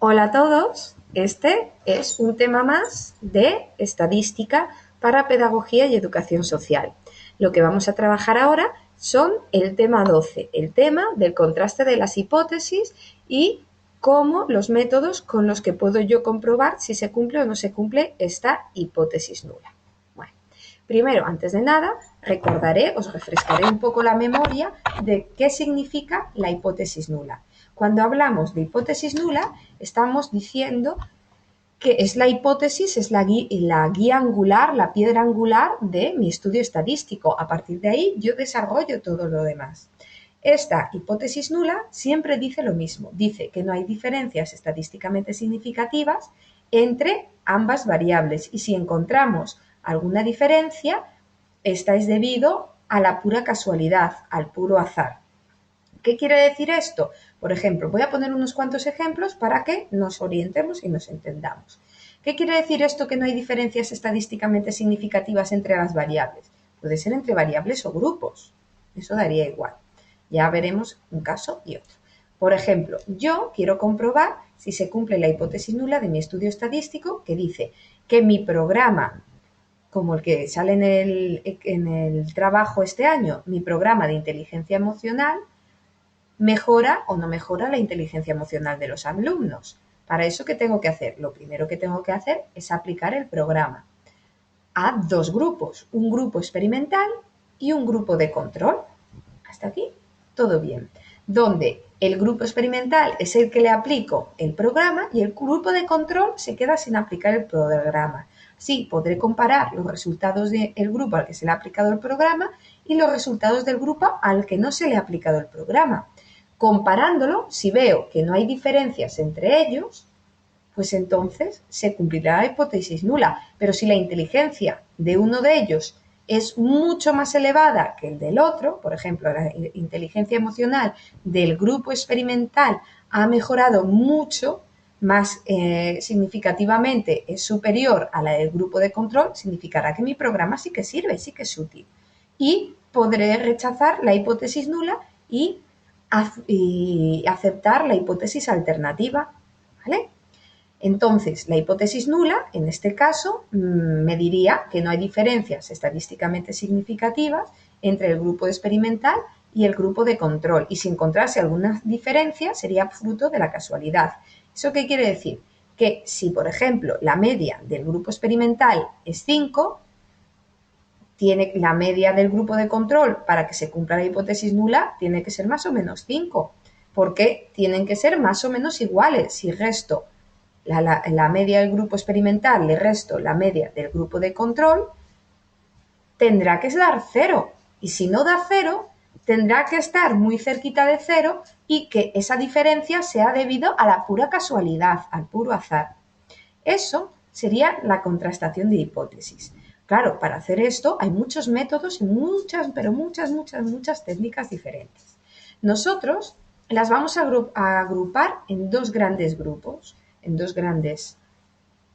Hola a todos, este es un tema más de estadística para pedagogía y educación social. Lo que vamos a trabajar ahora son el tema 12, el tema del contraste de las hipótesis y cómo los métodos con los que puedo yo comprobar si se cumple o no se cumple esta hipótesis nula. Bueno, primero, antes de nada, os refrescaré un poco la memoria de qué significa la hipótesis nula. Cuando hablamos de hipótesis nula, estamos diciendo que es la hipótesis, es la guía angular, la piedra angular de mi estudio estadístico. A partir de ahí yo desarrollo todo lo demás. Esta hipótesis nula siempre dice lo mismo, dice que no hay diferencias estadísticamente significativas entre ambas variables y si encontramos alguna diferencia, esta es debido a la pura casualidad, al puro azar. ¿Qué quiere decir esto? Por ejemplo, voy a poner unos cuantos ejemplos para que nos orientemos y nos entendamos. ¿Qué quiere decir esto que no hay diferencias estadísticamente significativas entre las variables? Puede ser entre variables o grupos. Eso daría igual. Ya veremos un caso y otro. Por ejemplo, yo quiero comprobar si se cumple la hipótesis nula de mi estudio estadístico que dice que mi programa, como el que sale en el trabajo este año, mi programa de inteligencia emocional, mejora o no mejora la inteligencia emocional de los alumnos. Para eso, ¿qué tengo que hacer? Lo primero que tengo que hacer es aplicar el programa a dos grupos, un grupo experimental y un grupo de control. Hasta aquí, todo bien. Donde el grupo experimental es el que le aplico el programa y el grupo de control se queda sin aplicar el programa. Sí, podré comparar los resultados del grupo al que se le ha aplicado el programa y los resultados del grupo al que no se le ha aplicado el programa. Comparándolo, si veo que no hay diferencias entre ellos, pues entonces se cumplirá la hipótesis nula. Pero si la inteligencia de uno de ellos es mucho más elevada que el del otro, por ejemplo, la inteligencia emocional del grupo experimental ha mejorado mucho, más significativamente es superior a la del grupo de control, significará que mi programa sí que sirve, sí que es útil. Y podré rechazar la hipótesis nula y aceptar la hipótesis alternativa, ¿vale? Entonces, la hipótesis nula, en este caso, me diría que no hay diferencias estadísticamente significativas entre el grupo experimental y el grupo de control. Y si encontrase alguna diferencia, sería fruto de la casualidad. ¿Eso qué quiere decir? Que si, por ejemplo, la media del grupo experimental es 5, tiene la media del grupo de control para que se cumpla la hipótesis nula tiene que ser más o menos 5, porque tienen que ser más o menos iguales. Si resto la media del grupo experimental, le resto la media del grupo de control, tendrá que dar 0. Y si no da 0, tendrá que estar muy cerquita de 0 y que esa diferencia sea debido a la pura casualidad, al puro azar. Eso sería la contrastación de hipótesis. Claro, para hacer esto hay muchos métodos y muchas técnicas diferentes. Nosotros las vamos a agrupar en dos grandes grupos, en dos grandes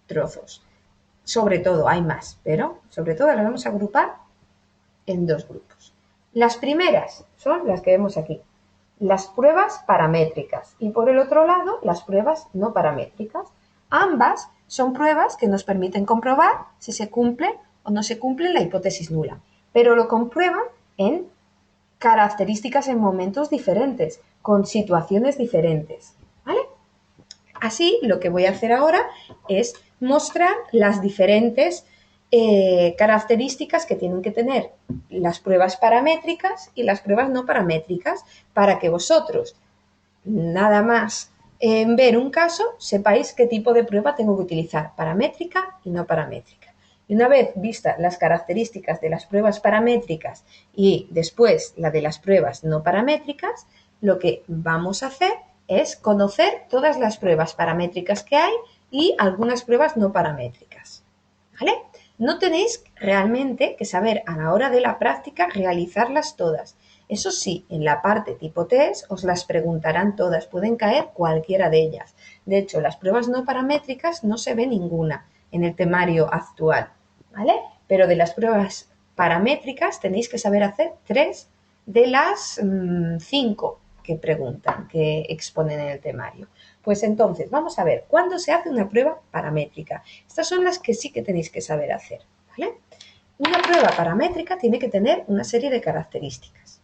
trozos. Sobre todo, hay más, pero sobre todo las vamos a agrupar en dos grupos. Las primeras son las que vemos aquí, las pruebas paramétricas y por el otro lado las pruebas no paramétricas. Ambas son pruebas que nos permiten comprobar si se cumple o no se cumple la hipótesis nula, pero lo comprueban en características en momentos diferentes, con situaciones diferentes, ¿vale? Así, lo que voy a hacer ahora es mostrar las diferentes características que tienen que tener las pruebas paramétricas y las pruebas no paramétricas para que vosotros, nada más en ver un caso, sepáis qué tipo de prueba tengo que utilizar, paramétrica y no paramétrica. Y una vez vistas las características de las pruebas paramétricas y después la de las pruebas no paramétricas, lo que vamos a hacer es conocer todas las pruebas paramétricas que hay y algunas pruebas no paramétricas, ¿vale? No tenéis realmente que saber a la hora de la práctica realizarlas todas. Eso sí, en la parte tipo test os las preguntarán todas, pueden caer cualquiera de ellas. De hecho, las pruebas no paramétricas no se ve ninguna en el temario actual, ¿vale? Pero de las pruebas paramétricas tenéis que saber hacer 3 de las 5, que preguntan, que exponen en el temario. Pues entonces, vamos a ver, ¿cuándo se hace una prueba paramétrica? Estas son las que sí que tenéis que saber hacer, ¿vale? Una prueba paramétrica tiene que tener una serie de características.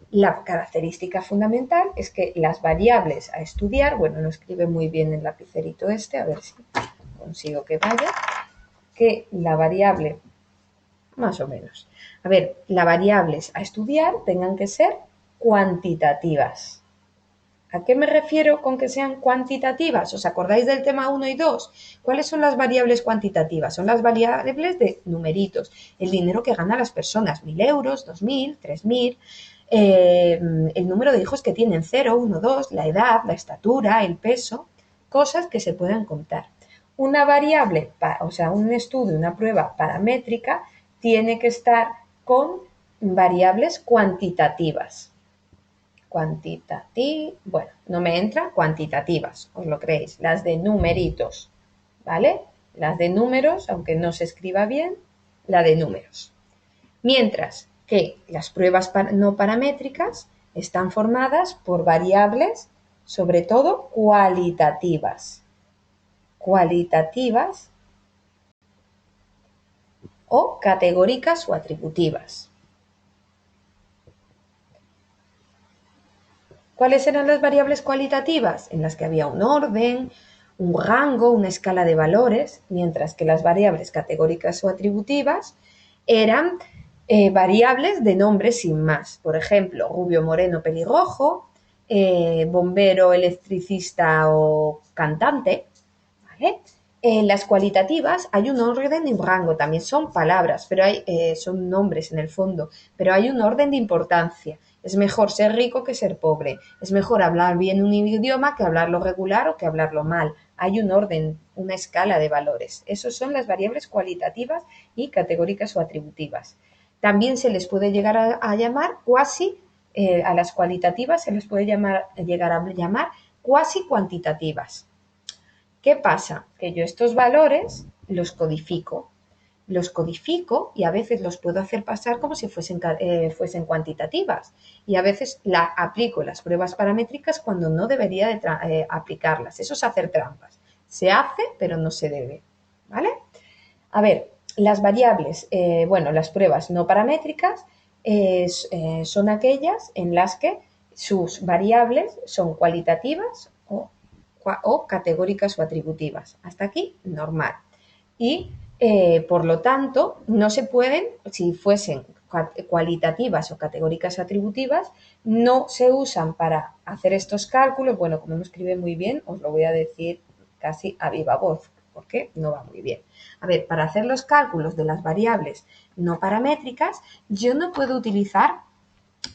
La característica fundamental es que las variables a estudiar, bueno, lo escribe muy bien el lapicerito este, a ver si consigo que vaya, que la variable, más o menos, a ver, las variables a estudiar tengan que ser cuantitativas. ¿A qué me refiero con que sean cuantitativas? ¿Os acordáis del tema 1 y 2? ¿Cuáles son las variables cuantitativas? Son las variables de numeritos, el dinero que ganan las personas, 1.000 euros, 2.000, 3.000, el número de hijos que tienen 0, 1, 2, la edad, la estatura, el peso, cosas que se puedan contar. Una variable, o sea, un estudio, una prueba paramétrica, tiene que estar con variables cuantitativas. Bueno, no me entra, cuantitativas, os lo creéis, las de numeritos, ¿vale? Las de números, aunque no se escriba bien, la de números. Mientras que las pruebas no paramétricas están formadas por variables, sobre todo cualitativas. Cualitativas o categóricas o atributivas. ¿Cuáles eran las variables cualitativas? En las que había un orden, un rango, una escala de valores, mientras que las variables categóricas o atributivas eran variables de nombres sin más. Por ejemplo, rubio, moreno, pelirrojo, bombero, electricista o cantante, ¿vale? En las cualitativas hay un orden y un rango, también son palabras, pero son nombres en el fondo, pero hay un orden de importancia. Es mejor ser rico que ser pobre. Es mejor hablar bien un idioma que hablarlo regular o que hablarlo mal. Hay un orden, una escala de valores. Esas son las variables cualitativas y categóricas o atributivas. También se les puede llegar a llamar a las cualitativas se les puede llegar a llamar cuasi cuantitativas. ¿Qué pasa? Que yo estos valores los codifico y a veces los puedo hacer pasar como si fuesen cuantitativas y a veces aplico las pruebas paramétricas cuando no debería de aplicarlas. Eso es hacer trampas. Se hace, pero no se debe. ¿Vale? A ver, las variables, las pruebas no paramétricas son aquellas en las que sus variables son cualitativas o categóricas o atributivas. Hasta aquí, normal. Y, por lo tanto, no se pueden, si fuesen cualitativas o categóricas atributivas, no se usan para hacer estos cálculos. Bueno, como no escribe muy bien, os lo voy a decir casi a viva voz, porque no va muy bien. A ver, para hacer los cálculos de las variables no paramétricas, yo no puedo utilizar,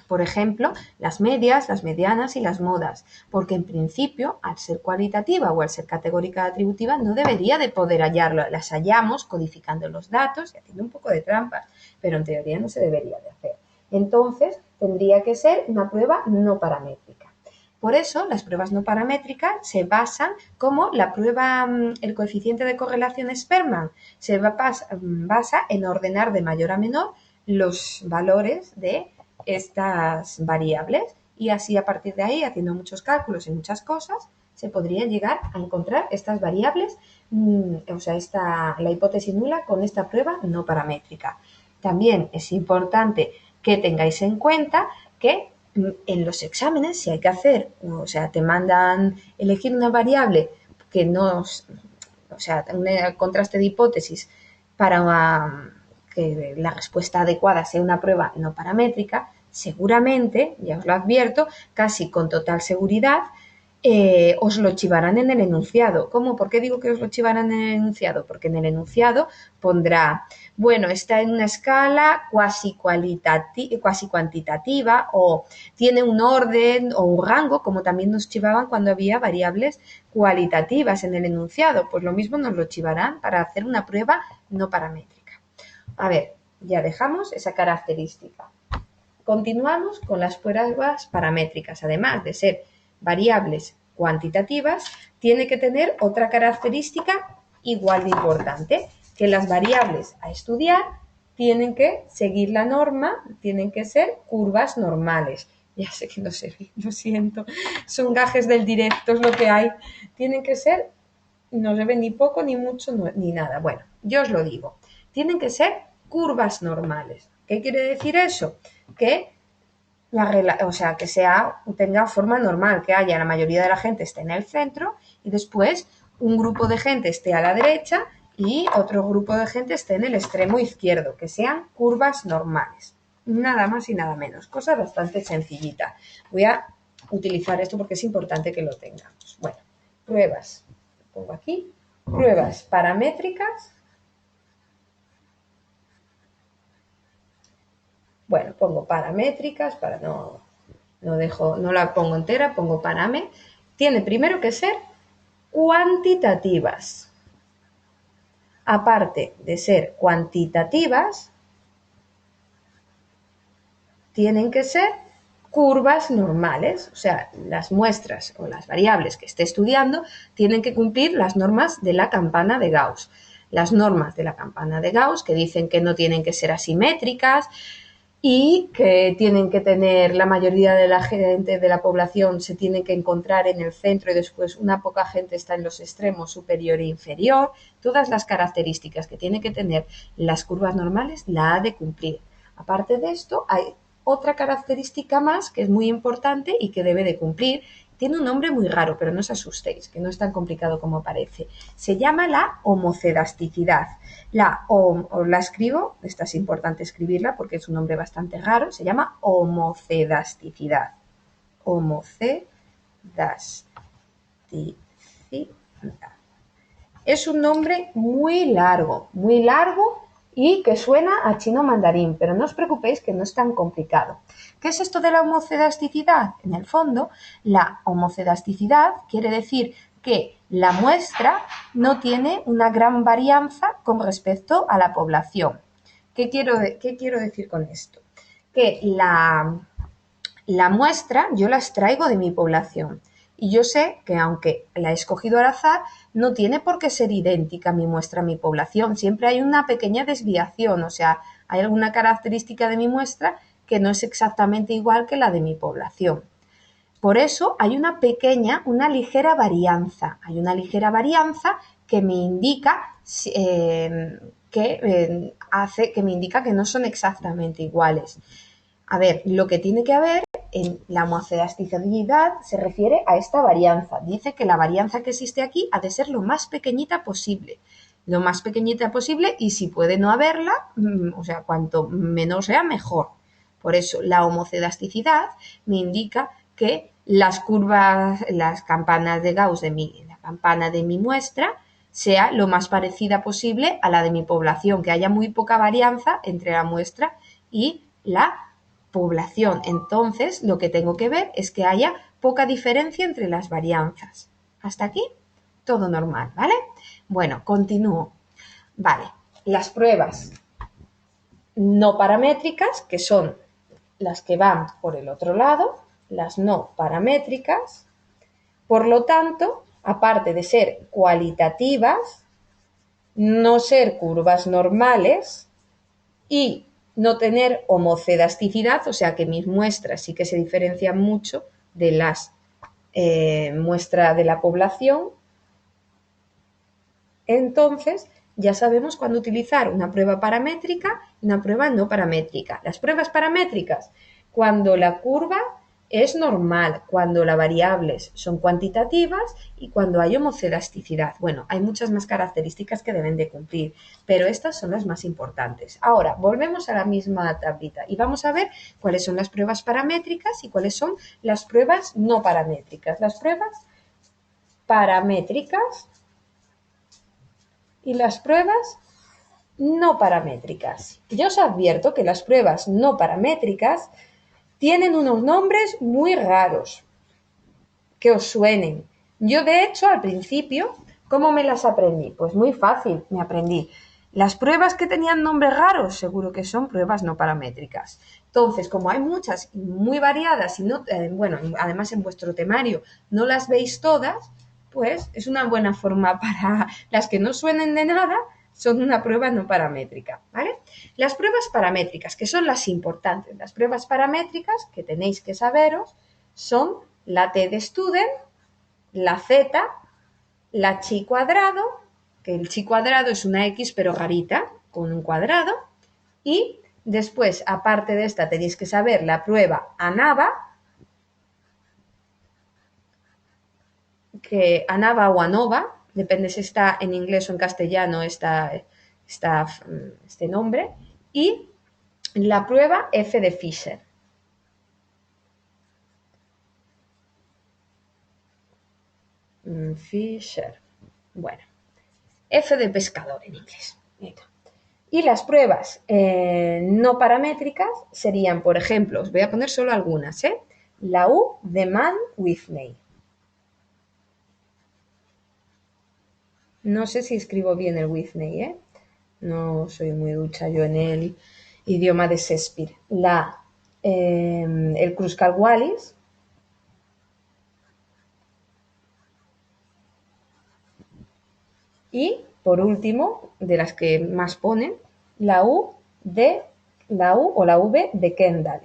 por ejemplo, las medias, las medianas y las modas, porque en principio, al ser cualitativa o al ser categórica atributiva, no debería de poder hallarlo. Las hallamos codificando los datos y haciendo un poco de trampas, pero en teoría no se debería de hacer. Entonces, tendría que ser una prueba no paramétrica. Por eso, las pruebas no paramétricas se basan como la prueba, el coeficiente de correlación Spearman, se basa en ordenar de mayor a menor los valores de estas variables y así a partir de ahí, haciendo muchos cálculos y muchas cosas, se podría llegar a encontrar estas variables, la hipótesis nula con esta prueba no paramétrica. También es importante que tengáis en cuenta que en los exámenes, si hay que hacer, te mandan elegir una variable que no, un contraste de hipótesis para que la respuesta adecuada sea una prueba no paramétrica, seguramente, ya os lo advierto, casi con total seguridad, os lo chivarán en el enunciado. ¿Cómo? ¿Por qué digo que os lo chivarán en el enunciado? Porque en el enunciado pondrá, bueno, está en una escala cuasi cuantitativa o tiene un orden o un rango, como también nos chivaban cuando había variables cualitativas en el enunciado. Pues lo mismo nos lo chivarán para hacer una prueba no paramétrica. A ver, ya dejamos esa característica. Continuamos con las pruebas paramétricas. Además de ser variables cuantitativas, tiene que tener otra característica igual de importante, que las variables a estudiar tienen que seguir la norma, tienen que ser curvas normales. Ya sé que no se ve, lo siento. Son gajes del directo, es lo que hay. Tienen que ser, no se ve ni poco, ni mucho, ni nada. Bueno, yo os lo digo. Tienen que ser curvas normales. ¿Qué quiere decir eso? Que o sea, que tenga forma normal, que haya la mayoría de la gente esté en el centro y después un grupo de gente esté a la derecha y otro grupo de gente esté en el extremo izquierdo, que sean curvas normales. Nada más y nada menos. Cosa bastante sencillita. Voy a utilizar esto porque es importante que lo tengamos. Bueno, pruebas. Pongo aquí. Pruebas paramétricas. Bueno, pongo paramétricas para no la pongo entera, pongo parame. Tiene primero que ser cuantitativas. Aparte de ser cuantitativas, tienen que ser curvas normales, o sea, las muestras o las variables que esté estudiando tienen que cumplir las normas de la campana de Gauss. Las normas de la campana de Gauss que dicen que no tienen que ser asimétricas y que tienen que tener la mayoría de la gente de la población se tiene que encontrar en el centro y después una poca gente está en los extremos superior e inferior. Todas las características que tienen que tener las curvas normales la ha de cumplir. Aparte de esto, hay otra característica más que es muy importante y que debe de cumplir. Tiene un nombre muy raro, pero no os asustéis, que no es tan complicado como parece. Se llama la homocedasticidad. La escribo, esta es importante escribirla porque es un nombre bastante raro, se llama homocedasticidad. Homocedasticidad. Es un nombre muy largo y que suena a chino mandarín, pero no os preocupéis que no es tan complicado. ¿Qué es esto de la homocedasticidad? En el fondo, la homocedasticidad quiere decir que la muestra no tiene una gran varianza con respecto a la población. ¿Qué quiero decir con esto? Que la muestra yo la extraigo de mi población. Y yo sé que aunque la he escogido al azar, no tiene por qué ser idéntica mi muestra a mi población. Siempre hay una pequeña desviación, o sea, hay alguna característica de mi muestra que no es exactamente igual que la de mi población. Por eso hay una ligera varianza. Hay una ligera varianza que me indica que no son exactamente iguales. A ver, lo que tiene que haber en la homocedasticidad se refiere a esta varianza. Dice que la varianza que existe aquí ha de ser lo más pequeñita posible. Lo más pequeñita posible y si puede no haberla, o sea, cuanto menor sea, mejor. Por eso, la homocedasticidad me indica que las curvas, las campanas de Gauss la campana de mi muestra, sea lo más parecida posible a la de mi población, que haya muy poca varianza entre la muestra y la población. Entonces, lo que tengo que ver es que haya poca diferencia entre las varianzas. Hasta aquí, todo normal, ¿vale? Bueno, continúo. Vale, las pruebas no paramétricas, que son las que van por el otro lado, las no paramétricas. Por lo tanto, aparte de ser cualitativas, no ser curvas normales y no tener homocedasticidad, o sea que mis muestras sí que se diferencian mucho de las muestras de la población. Entonces, ya sabemos cuándo utilizar una prueba paramétrica y una prueba no paramétrica. Las pruebas paramétricas, cuando la curva es normal, cuando las variables son cuantitativas y cuando hay homocedasticidad. Bueno, hay muchas más características que deben de cumplir, pero estas son las más importantes. Ahora, volvemos a la misma tablita y vamos a ver cuáles son las pruebas paramétricas y cuáles son las pruebas no paramétricas. Las pruebas paramétricas y las pruebas no paramétricas. Yo os advierto que las pruebas no paramétricas tienen unos nombres muy raros que os suenen. Yo, de hecho, al principio, ¿cómo me las aprendí? Pues muy fácil, me aprendí. Las pruebas que tenían nombres raros, seguro que son pruebas no paramétricas. Entonces, como hay muchas y muy variadas y no, bueno, además en vuestro temario no las veis todas, pues es una buena forma para las que no suenen de nada, son una prueba no paramétrica, ¿vale? Las pruebas paramétricas, que son las importantes, las pruebas paramétricas que tenéis que saberos son la t de student, la z, la chi cuadrado, que el chi cuadrado es una x pero rarita, con un cuadrado, y después, aparte de esta, tenéis que saber la prueba ANAVA, que ANAVA o ANOVA, depende si está en inglés o en castellano este nombre, y la prueba F de Fisher. Fisher. Bueno, F de pescador en inglés. Y las pruebas no paramétricas serían, por ejemplo, os voy a poner solo algunas, la U de Man Whitney. No sé si escribo bien el Whitney, no soy muy ducha yo en el idioma de Shakespeare. El Kruskal-Wallis. Y, por último, de las que más ponen, la U o la V de Kendall.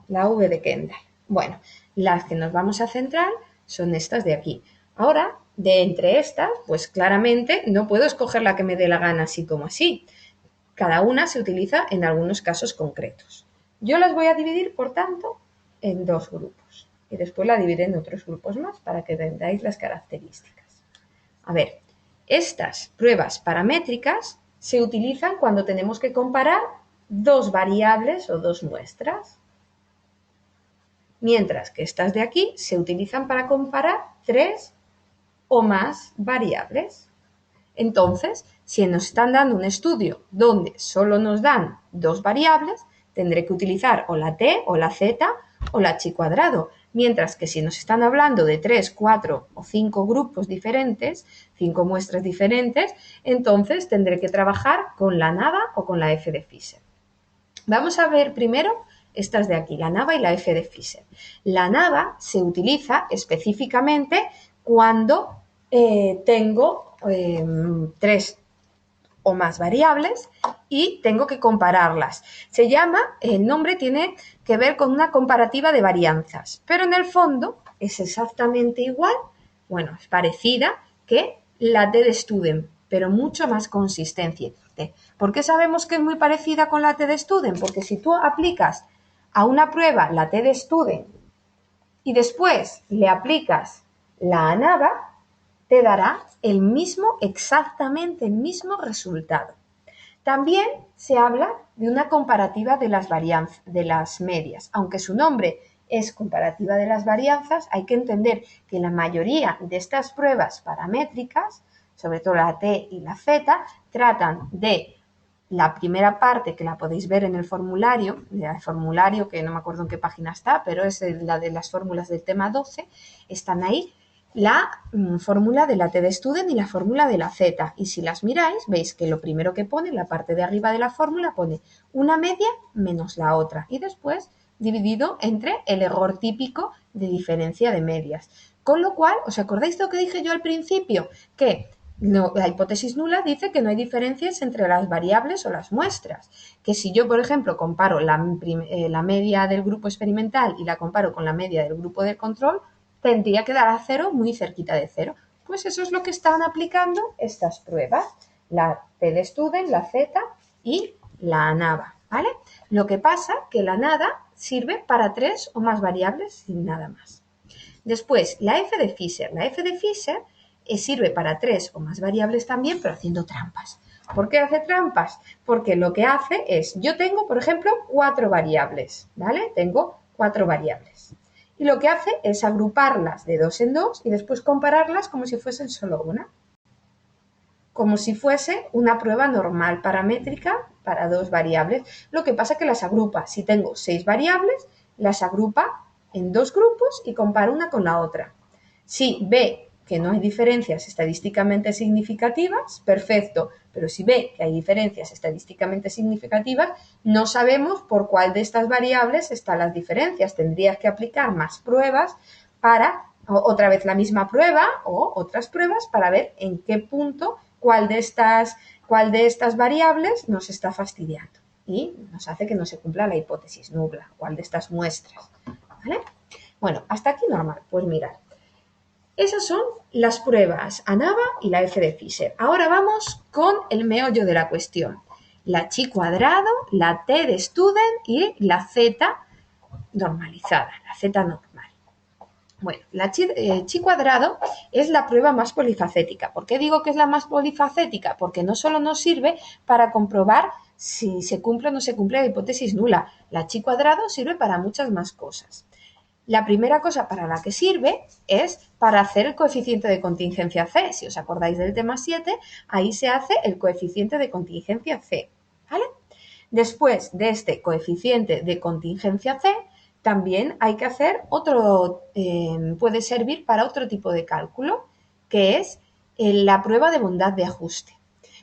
La V de Kendall. Bueno, las que nos vamos a centrar son estas de aquí. Ahora, de entre estas, pues claramente no puedo escoger la que me dé la gana así como así. Cada una se utiliza en algunos casos concretos. Yo las voy a dividir, por tanto, en dos grupos. Y después la dividiré en otros grupos más para que entendáis las características. A ver, estas pruebas paramétricas se utilizan cuando tenemos que comparar dos variables o dos muestras. Mientras que estas de aquí se utilizan para comparar tres o más variables. Entonces, si nos están dando un estudio donde solo nos dan dos variables, tendré que utilizar o la t o la z o la chi cuadrado. Mientras que si nos están hablando de 3, 4 o 5 grupos diferentes, 5 muestras diferentes, entonces tendré que trabajar con la NAVA o con la F de Fisher. Vamos a ver primero estas de aquí, la NAVA y la F de Fisher. La NAVA se utiliza específicamente cuando tengo 3 o más variables y tengo que compararlas. El nombre tiene que ver con una comparativa de varianzas, pero en el fondo es exactamente igual, bueno, es parecida que la T de Student, pero mucho más consistente. ¿Por qué sabemos que es muy parecida con la T de Student? Porque si tú aplicas a una prueba la T de Student y después le aplicas la ANAVA, te dará exactamente el mismo resultado. También se habla de una comparativa de las medias. Aunque su nombre es comparativa de las varianzas, hay que entender que la mayoría de estas pruebas paramétricas, sobre todo la T y la Z, tratan de la primera parte, que la podéis ver en el formulario que no me acuerdo en qué página está, pero es la de las fórmulas del tema 12, están ahí la fórmula de la T de Student y la fórmula de la Z. Y si las miráis, veis que lo primero que pone, en la parte de arriba de la fórmula, pone una media menos la otra. Y después dividido entre el error típico de diferencia de medias. Con lo cual, ¿os acordáis de lo que dije yo al principio? Que la hipótesis nula dice que no hay diferencias entre las variables o las muestras. Que si yo, por ejemplo, comparo la media del grupo experimental y la comparo con la media del grupo de control, tendría que dar a 0 muy cerquita de 0. Pues eso es lo que están aplicando estas pruebas, la T de Student, la Z y la ANAVA, ¿vale? Lo que pasa que la NADA sirve para 3 o más variables sin nada más. Después, la F de Fisher. La F de Fisher sirve para 3 o más variables también, pero haciendo trampas. ¿Por qué hace trampas? Porque lo que hace es, yo tengo, por ejemplo, 4 variables, ¿vale? Tengo 4 variables. Y lo que hace es agruparlas de 2 en 2 y después compararlas como si fuesen solo una. Como si fuese una prueba normal paramétrica para 2 variables. Lo que pasa es que las agrupa. Si tengo 6 variables, las agrupa en 2 grupos y compara una con la otra. Si ve que no hay diferencias estadísticamente significativas, perfecto, pero si ve que hay diferencias estadísticamente significativas, no sabemos por cuál de estas variables están las diferencias. Tendrías que aplicar más pruebas para otra vez la misma prueba o otras pruebas para ver en qué punto, cuál de estas variables nos está fastidiando y nos hace que no se cumpla la hipótesis nula, cuál de estas muestras, ¿vale? Bueno, hasta aquí normal. Pues mirad, esas son las pruebas ANAVA y la F de Fisher. Ahora vamos con el meollo de la cuestión. La chi cuadrado, la t de student y la z normalizada, la z normal. Bueno, la chi cuadrado es la prueba más polifacética. ¿Por qué digo que es la más polifacética? Porque no solo nos sirve para comprobar si se cumple o no se cumple la hipótesis nula. La chi cuadrado sirve para muchas más cosas. La primera cosa para la que sirve es para hacer el coeficiente de contingencia C. Si os acordáis del tema 7, ahí se hace el coeficiente de contingencia C, ¿vale? Después de este coeficiente de contingencia C, también hay que hacer puede servir para otro tipo de cálculo, que es la prueba de bondad de ajuste.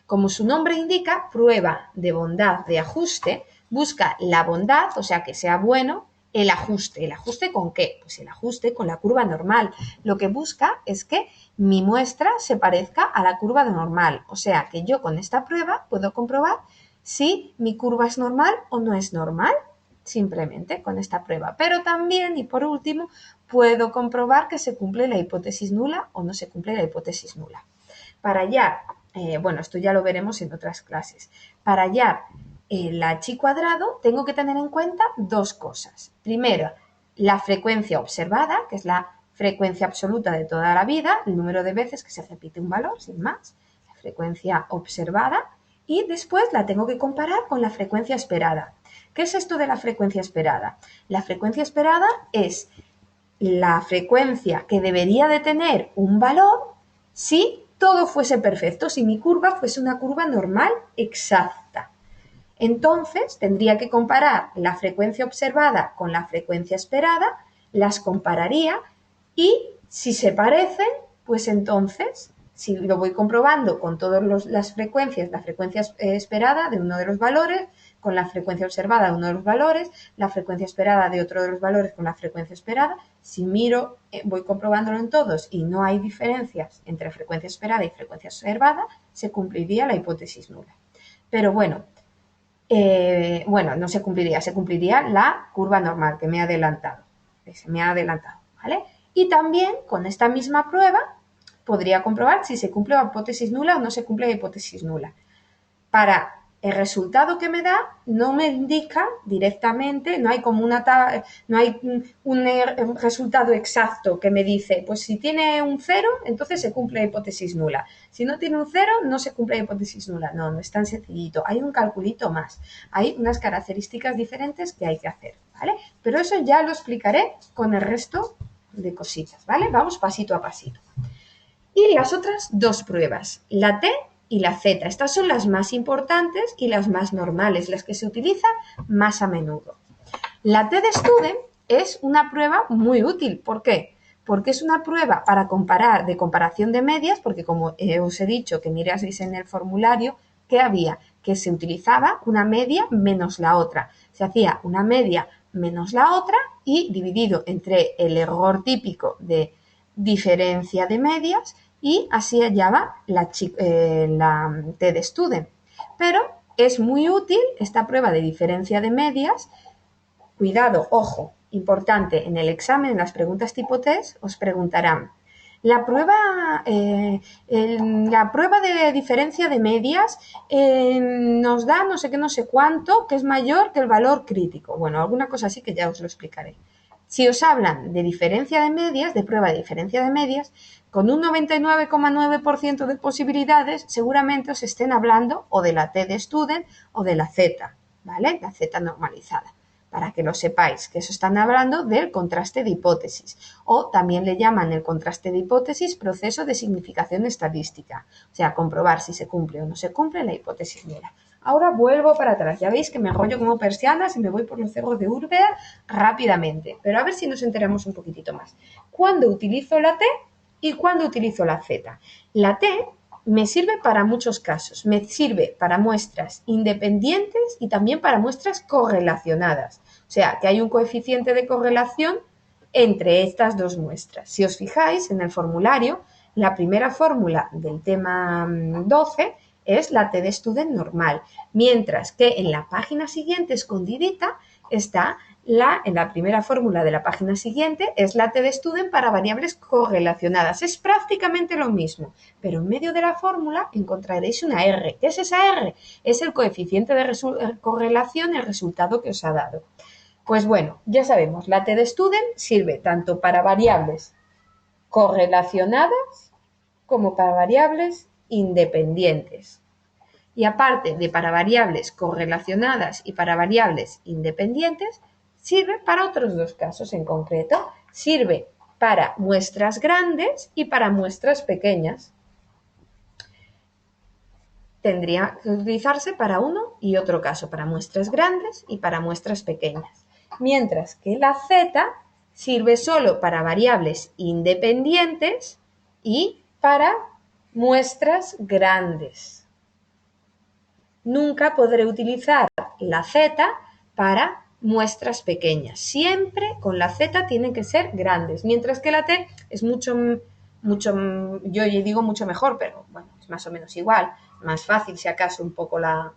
Como su nombre indica, prueba de bondad de ajuste busca la bondad, o sea, que sea bueno, el ajuste. ¿El ajuste con qué? Pues el ajuste con la curva normal. Lo que busca es que mi muestra se parezca a la curva normal. O sea, que yo con esta prueba puedo comprobar si mi curva es normal o no es normal, simplemente con esta prueba. Pero también, y por último, puedo comprobar que se cumple la hipótesis nula o no se cumple la hipótesis nula. Para hallar, bueno, esto ya lo veremos en otras clases, para hallar la chi cuadrado tengo que tener en cuenta dos cosas. Primero, la frecuencia observada, que es la frecuencia absoluta de toda la vida, el número de veces que se repite un valor, sin más, la frecuencia observada, y después la tengo que comparar con la frecuencia esperada. ¿Qué es esto de la frecuencia esperada? La frecuencia esperada es la frecuencia que debería de tener un valor si todo fuese perfecto, si mi curva fuese una curva normal exacta. Entonces, tendría que comparar la frecuencia observada con la frecuencia esperada, las compararía y si se parecen, pues entonces, si lo voy comprobando con todas las frecuencias, la frecuencia esperada de uno de los valores, con la frecuencia observada de uno de los valores, la frecuencia esperada de otro de los valores con la frecuencia esperada, si miro, voy comprobándolo en todos y no hay diferencias entre frecuencia esperada y frecuencia observada, se cumpliría la hipótesis nula. Pero bueno, no se cumpliría la curva normal que me ha adelantado. ¿Vale? Y también con esta misma prueba podría comprobar si se cumple la hipótesis nula o no se cumple la hipótesis nula. Para el resultado que me da no me indica directamente, no hay como no hay un resultado exacto que me dice, pues si tiene un 0, entonces se cumple la hipótesis nula. Si no tiene un 0, no se cumple la hipótesis nula. No, no es tan sencillito. Hay un calculito más. Hay unas características diferentes que hay que hacer, ¿vale? Pero eso ya lo explicaré con el resto de cositas, ¿vale? Vamos pasito a pasito. Y las otras dos pruebas, la T y la Z. Estas son las más importantes y las más normales, las que se utilizan más a menudo. La T de Student es una prueba muy útil. ¿Por qué? Porque es una prueba para comparar, de comparación de medias, porque como os he dicho que miraseis en el formulario, ¿qué había? Que se utilizaba una media menos la otra. Se hacía una media menos la otra y dividido entre el error típico de diferencia de medias y así hallaba la T de Student. Pero es muy útil esta prueba de diferencia de medias. Cuidado, ojo, importante, en el examen, en las preguntas tipo test, os preguntarán, la prueba de diferencia de medias nos da no sé qué, no sé cuánto, que es mayor que el valor crítico. Bueno, alguna cosa así que ya os lo explicaré. Si os hablan de diferencia de medias, de prueba de diferencia de medias, con un 99,9% de posibilidades, seguramente os estén hablando o de la T de Student o de la Z, ¿vale? La Z normalizada. Para que lo sepáis, que eso están hablando del contraste de hipótesis, o también le llaman el contraste de hipótesis proceso de significación estadística, o sea, comprobar si se cumple o no se cumple la hipótesis nula. Ahora vuelvo para atrás, ya veis que me enrollo como persianas y me voy por los cerros de Úrbeda rápidamente, pero a ver si nos enteramos un poquitito más. ¿Cuándo utilizo la T y cuándo utilizo la Z? La T me sirve para muchos casos, me sirve para muestras independientes y también para muestras correlacionadas. O sea, que hay un coeficiente de correlación entre estas dos muestras. Si os fijáis en el formulario, la primera fórmula del tema 12 es la T de student normal, mientras que en la página siguiente, escondidita, está en la primera fórmula de la página siguiente, es la T de student para variables correlacionadas. Es prácticamente lo mismo, pero en medio de la fórmula encontraréis una R. ¿Qué es esa R? Es el coeficiente de correlación, el resultado que os ha dado. Pues bueno, ya sabemos, la T de student sirve tanto para variables correlacionadas como para variables independientes. Y aparte de para variables correlacionadas y para variables independientes, sirve para otros dos casos en concreto. Sirve para muestras grandes y para muestras pequeñas. Tendría que utilizarse para uno y otro caso, para muestras grandes y para muestras pequeñas. Mientras que la Z sirve solo para variables independientes y para muestras grandes. Nunca podré utilizar la Z para muestras pequeñas. Siempre con la Z tienen que ser grandes, mientras que la T es mucho, yo digo mucho mejor, pero bueno, es más o menos igual. Más fácil, si acaso, un poco la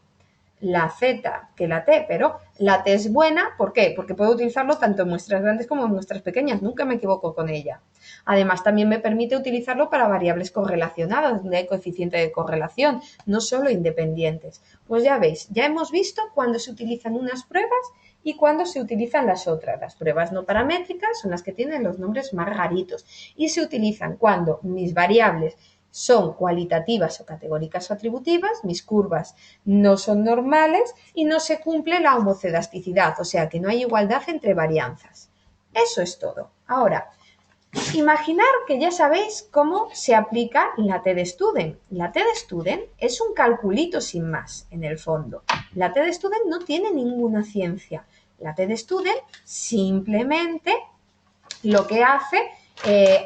Z que la T, pero la T es buena, ¿por qué? Porque puedo utilizarlo tanto en muestras grandes como en muestras pequeñas, nunca me equivoco con ella. Además, también me permite utilizarlo para variables correlacionadas, donde hay coeficiente de correlación, no solo independientes. Pues ya veis, ya hemos visto cuándo se utilizan unas pruebas y cuándo se utilizan las otras. Las pruebas no paramétricas son las que tienen los nombres más raritos y se utilizan cuando mis variables son cualitativas o categóricas o atributivas, mis curvas no son normales y no se cumple la homocedasticidad, o sea que no hay igualdad entre varianzas. Eso es todo. Ahora, imaginar que ya sabéis cómo se aplica la T de student. La T de student es un calculito sin más, en el fondo. La T de student no tiene ninguna ciencia. La T de student simplemente lo que hace,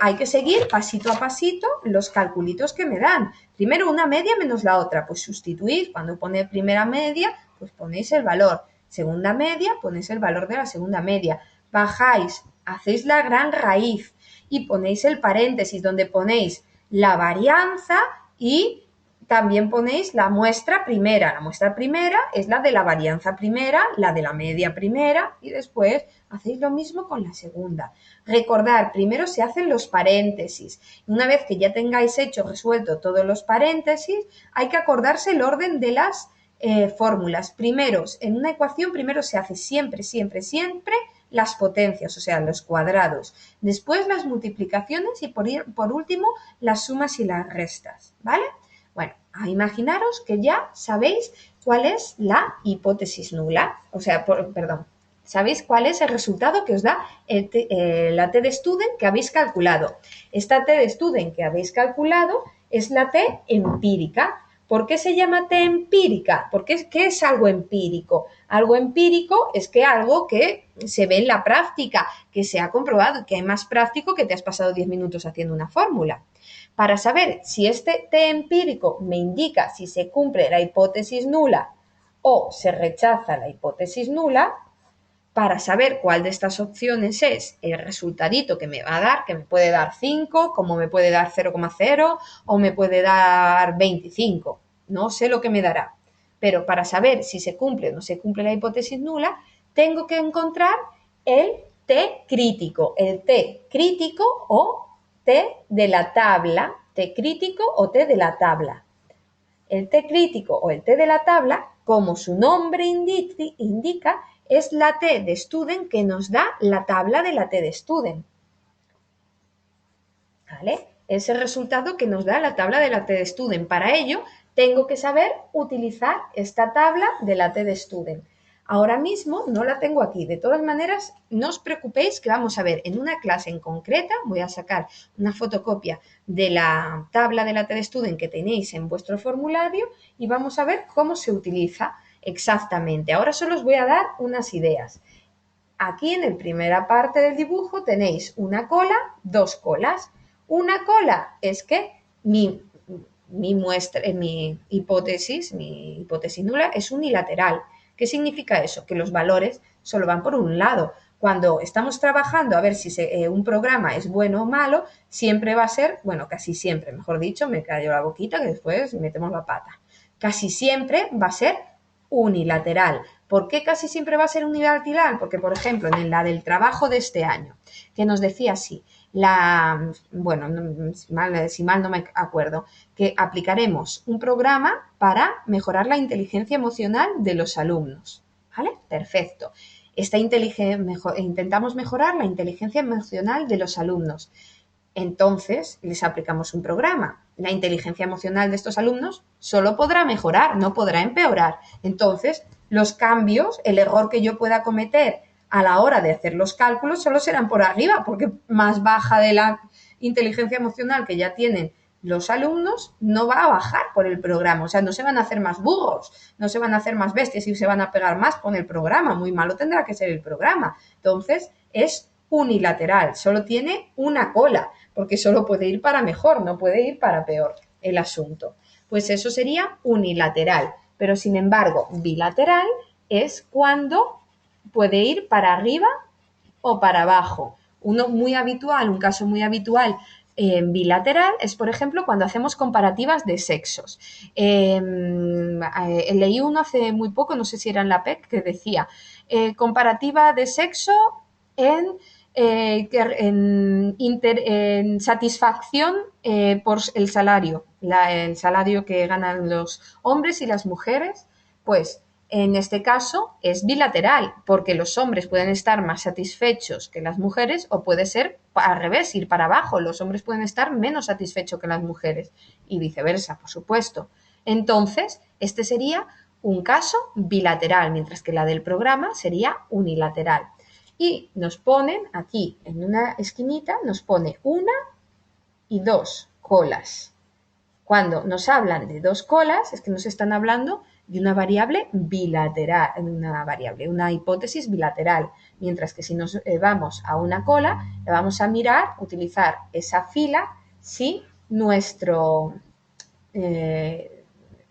hay que seguir pasito a pasito los calculitos que me dan. Primero una media menos la otra, pues sustituir. Cuando pone primera media, pues ponéis el valor. Segunda media, ponéis el valor de la segunda media. Bajáis, hacéis la gran raíz y ponéis el paréntesis donde ponéis la varianza y también ponéis la muestra primera. La muestra primera es la de la varianza primera, la de la media primera y después hacéis lo mismo con la segunda. Recordar, primero se hacen los paréntesis. Una vez que ya tengáis resuelto todos los paréntesis, hay que acordarse el orden de las fórmulas. Primero, en una ecuación, primero se hace siempre las potencias, o sea, los cuadrados. Después las multiplicaciones y por último las sumas y las restas, ¿vale? Bueno, imaginaros que ya sabéis cuál es la hipótesis nula, o sea, perdón, sabéis cuál es el resultado que os da la T de student que habéis calculado. Esta T de student que habéis calculado es la T empírica. ¿Por qué se llama T empírica? Porque ¿qué es algo empírico? Algo empírico es que algo que se ve en la práctica, que se ha comprobado, que es más práctico que te has pasado 10 minutos haciendo una fórmula. Para saber si este T empírico me indica si se cumple la hipótesis nula o se rechaza la hipótesis nula, para saber cuál de estas opciones es el resultadito que me va a dar, que me puede dar 5, como me puede dar 0,0 o me puede dar 25. No sé lo que me dará. Pero para saber si se cumple o no se cumple la hipótesis nula, tengo que encontrar el T crítico. El T crítico o T de la tabla. T crítico o T de la tabla. El T crítico o el T de la tabla, como su nombre indica, es la T de student que nos da la tabla de la T de student. ¿Vale? Es el resultado que nos da la tabla de la T de student. Para ello, tengo que saber utilizar esta tabla de la T de student. Ahora mismo no la tengo aquí. De todas maneras, no os preocupéis que vamos a ver en una clase en concreta, voy a sacar una fotocopia de la tabla de la T de student que tenéis en vuestro formulario y vamos a ver cómo se utiliza exactamente. Ahora solo os voy a dar unas ideas. Aquí en la primera parte del dibujo tenéis una cola, dos colas. Una cola es que mi hipótesis nula es unilateral. ¿Qué significa eso? Que los valores solo van por un lado. cuando estamos trabajando a ver si un programa es bueno o malo, siempre va a ser, bueno, casi siempre, mejor dicho, me callo la boquita que después metemos la pata. Casi siempre va a ser unilateral. ¿Por qué casi siempre va a ser unilateral? Porque, por ejemplo, en la del trabajo de este año, que nos decía así, bueno, si mal no me acuerdo, que aplicaremos un programa para mejorar la inteligencia emocional de los alumnos. ¿Vale? Perfecto. Intentamos mejorar la inteligencia emocional de los alumnos. Entonces, les aplicamos un programa. La inteligencia emocional de estos alumnos solo podrá mejorar, no podrá empeorar. Entonces, los cambios, el error que yo pueda cometer a la hora de hacer los cálculos solo serán por arriba, porque más baja de la inteligencia emocional que ya tienen los alumnos no va a bajar por el programa. O sea, no se van a hacer más burros, no se van a hacer más bestias y se van a pegar más con el programa. Muy malo tendrá que ser el programa. Entonces, es unilateral, solo tiene una cola, porque solo puede ir para mejor, no puede ir para peor el asunto. Pues eso sería unilateral, pero sin embargo, bilateral es cuando puede ir para arriba o para abajo. Un caso muy habitual bilateral es, por ejemplo, cuando hacemos comparativas de sexos. Leí uno hace muy poco, no sé si era en la PEC, que decía comparativa de sexo en satisfacción por el salario que ganan los hombres y las mujeres, pues en este caso es bilateral, porque los hombres pueden estar más satisfechos que las mujeres o puede ser al revés, ir para abajo, los hombres pueden estar menos satisfechos que las mujeres y viceversa, por supuesto. Entonces, este sería un caso bilateral, mientras que la del programa sería unilateral. Y nos ponen aquí en una esquinita, nos pone una y dos colas. Cuando nos hablan de dos colas, es que nos están hablando de una variable bilateral, una hipótesis bilateral. Mientras que si nos vamos a una cola, le vamos a mirar, utilizar esa fila si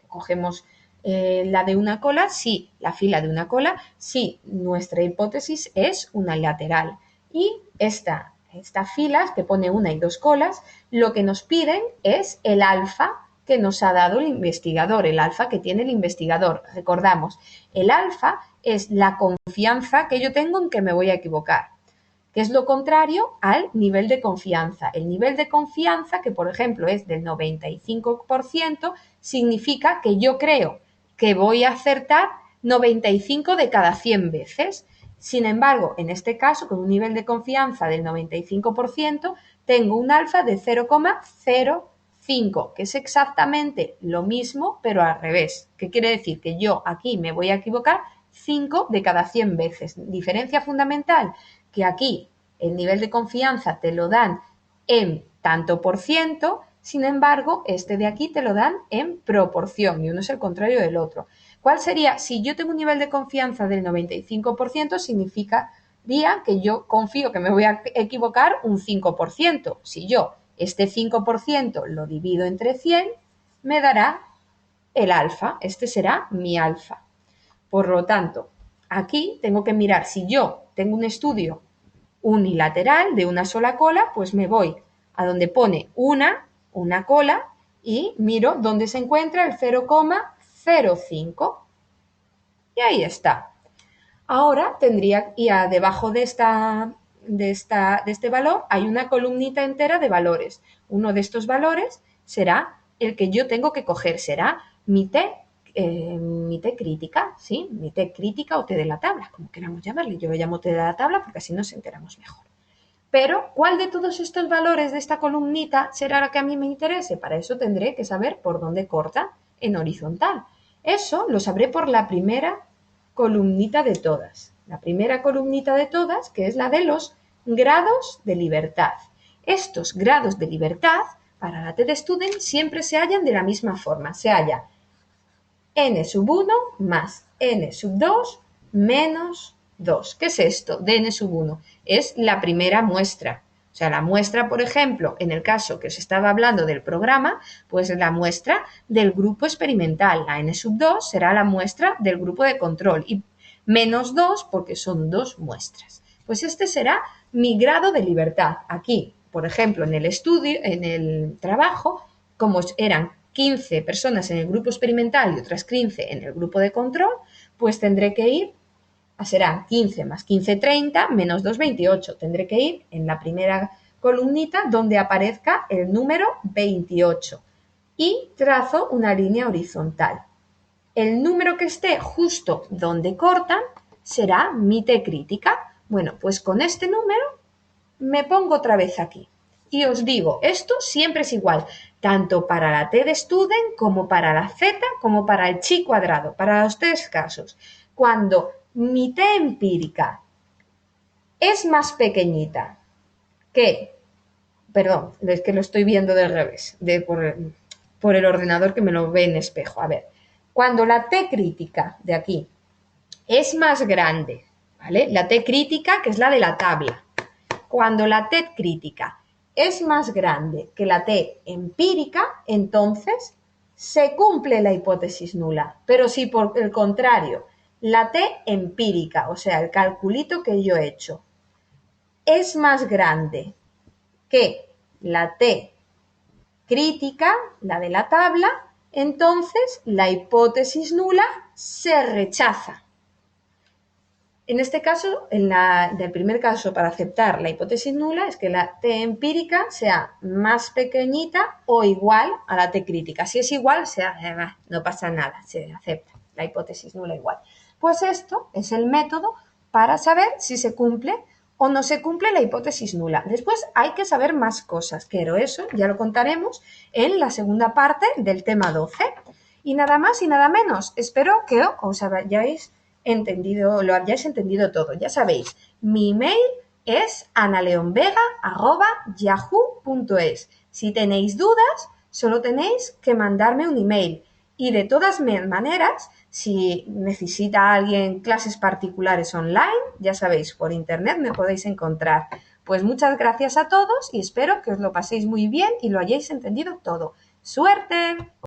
cogemos la de una cola, sí, la fila de una cola, sí, nuestra hipótesis es unilateral. Y estas filas, que pone una y dos colas, lo que nos piden es el alfa que nos ha dado el investigador, el alfa que tiene el investigador. Recordamos, el alfa es la confianza que yo tengo en que me voy a equivocar, que es lo contrario al nivel de confianza. El nivel de confianza, que por ejemplo es del 95%, significa que yo creo que voy a acertar 95 de cada 100 veces. Sin embargo, en este caso, con un nivel de confianza del 95%, tengo un alfa de 0,05, que es exactamente lo mismo, pero al revés. ¿Qué quiere decir? Que yo aquí me voy a equivocar 5 de cada 100 veces. Diferencia fundamental, que aquí el nivel de confianza te lo dan en tanto por ciento, sin embargo, este de aquí te lo dan en proporción y uno es el contrario del otro. ¿Cuál sería? Si yo tengo un nivel de confianza del 95%, significaría que yo confío que me voy a equivocar un 5%. Si yo este 5% lo divido entre 100, me dará el alfa. Este será mi alfa. Por lo tanto, aquí tengo que mirar si yo tengo un estudio unilateral de una sola cola, pues me voy a donde pone una cola y miro dónde se encuentra el 0,05 y ahí está. Ahora tendría, y debajo de este valor hay una columnita entera de valores. Uno de estos valores será el que yo tengo que coger, será mi T crítica, ¿sí? Mi T crítica o T de la tabla, como queramos llamarle. Yo lo llamo T de la tabla porque así nos enteramos mejor. Pero, ¿cuál de todos estos valores de esta columnita será la que a mí me interese? Para eso tendré que saber por dónde corta en horizontal. Eso lo sabré por la primera columnita de todas. La primera columnita de todas, que es la de los grados de libertad. Estos grados de libertad, para la TEDstudent, siempre se hallan de la misma forma. Se halla n⁻1 más n⁻2 menos 2. ¿Qué es esto de n⁻1? Es la primera muestra. O sea, la muestra, por ejemplo, en el caso que os estaba hablando del programa, pues la muestra del grupo experimental. La n⁻2 será la muestra del grupo de control y menos 2 porque son dos muestras. Pues este será mi grado de libertad. Aquí, por ejemplo, en el estudio, en el trabajo, como eran 15 personas en el grupo experimental y otras 15 en el grupo de control, pues tendré que ir, serán 15 más 15, 30, menos 2, 28. Tendré que ir en la primera columnita donde aparezca el número 28 y trazo una línea horizontal. El número que esté justo donde cortan será mi T crítica. Bueno, pues con este número me pongo otra vez aquí. Y os digo, esto siempre es igual, tanto para la T de student como para la Z, como para el chi cuadrado, para los tres casos. Cuando mi T empírica es más pequeñita que, perdón, es que lo estoy viendo del revés, por el ordenador que me lo ve en espejo. A ver, cuando la T crítica de aquí es más grande, ¿vale? La T crítica, que es la de la tabla. Cuando la T crítica es más grande que la T empírica, entonces se cumple la hipótesis nula. Pero si por el contrario, la T empírica, o sea, el calculito que yo he hecho, es más grande que la T crítica, la de la tabla, entonces la hipótesis nula se rechaza. En este caso, del primer caso, para aceptar la hipótesis nula, es que la T empírica sea más pequeñita o igual a la T crítica. Si es igual, no pasa nada, se acepta la hipótesis nula igual. Pues esto es el método para saber si se cumple o no se cumple la hipótesis nula. Después hay que saber más cosas, pero eso ya lo contaremos en la segunda parte del tema 12. Y nada más y nada menos. Espero que os hayáis lo hayáis entendido todo. Ya sabéis, mi email es analeonvega@yahoo.es. Si tenéis dudas, solo tenéis que mandarme un email. Y de todas maneras, si necesita alguien clases particulares online, ya sabéis, por internet me podéis encontrar. Pues muchas gracias a todos y espero que os lo paséis muy bien y lo hayáis entendido todo. ¡Suerte!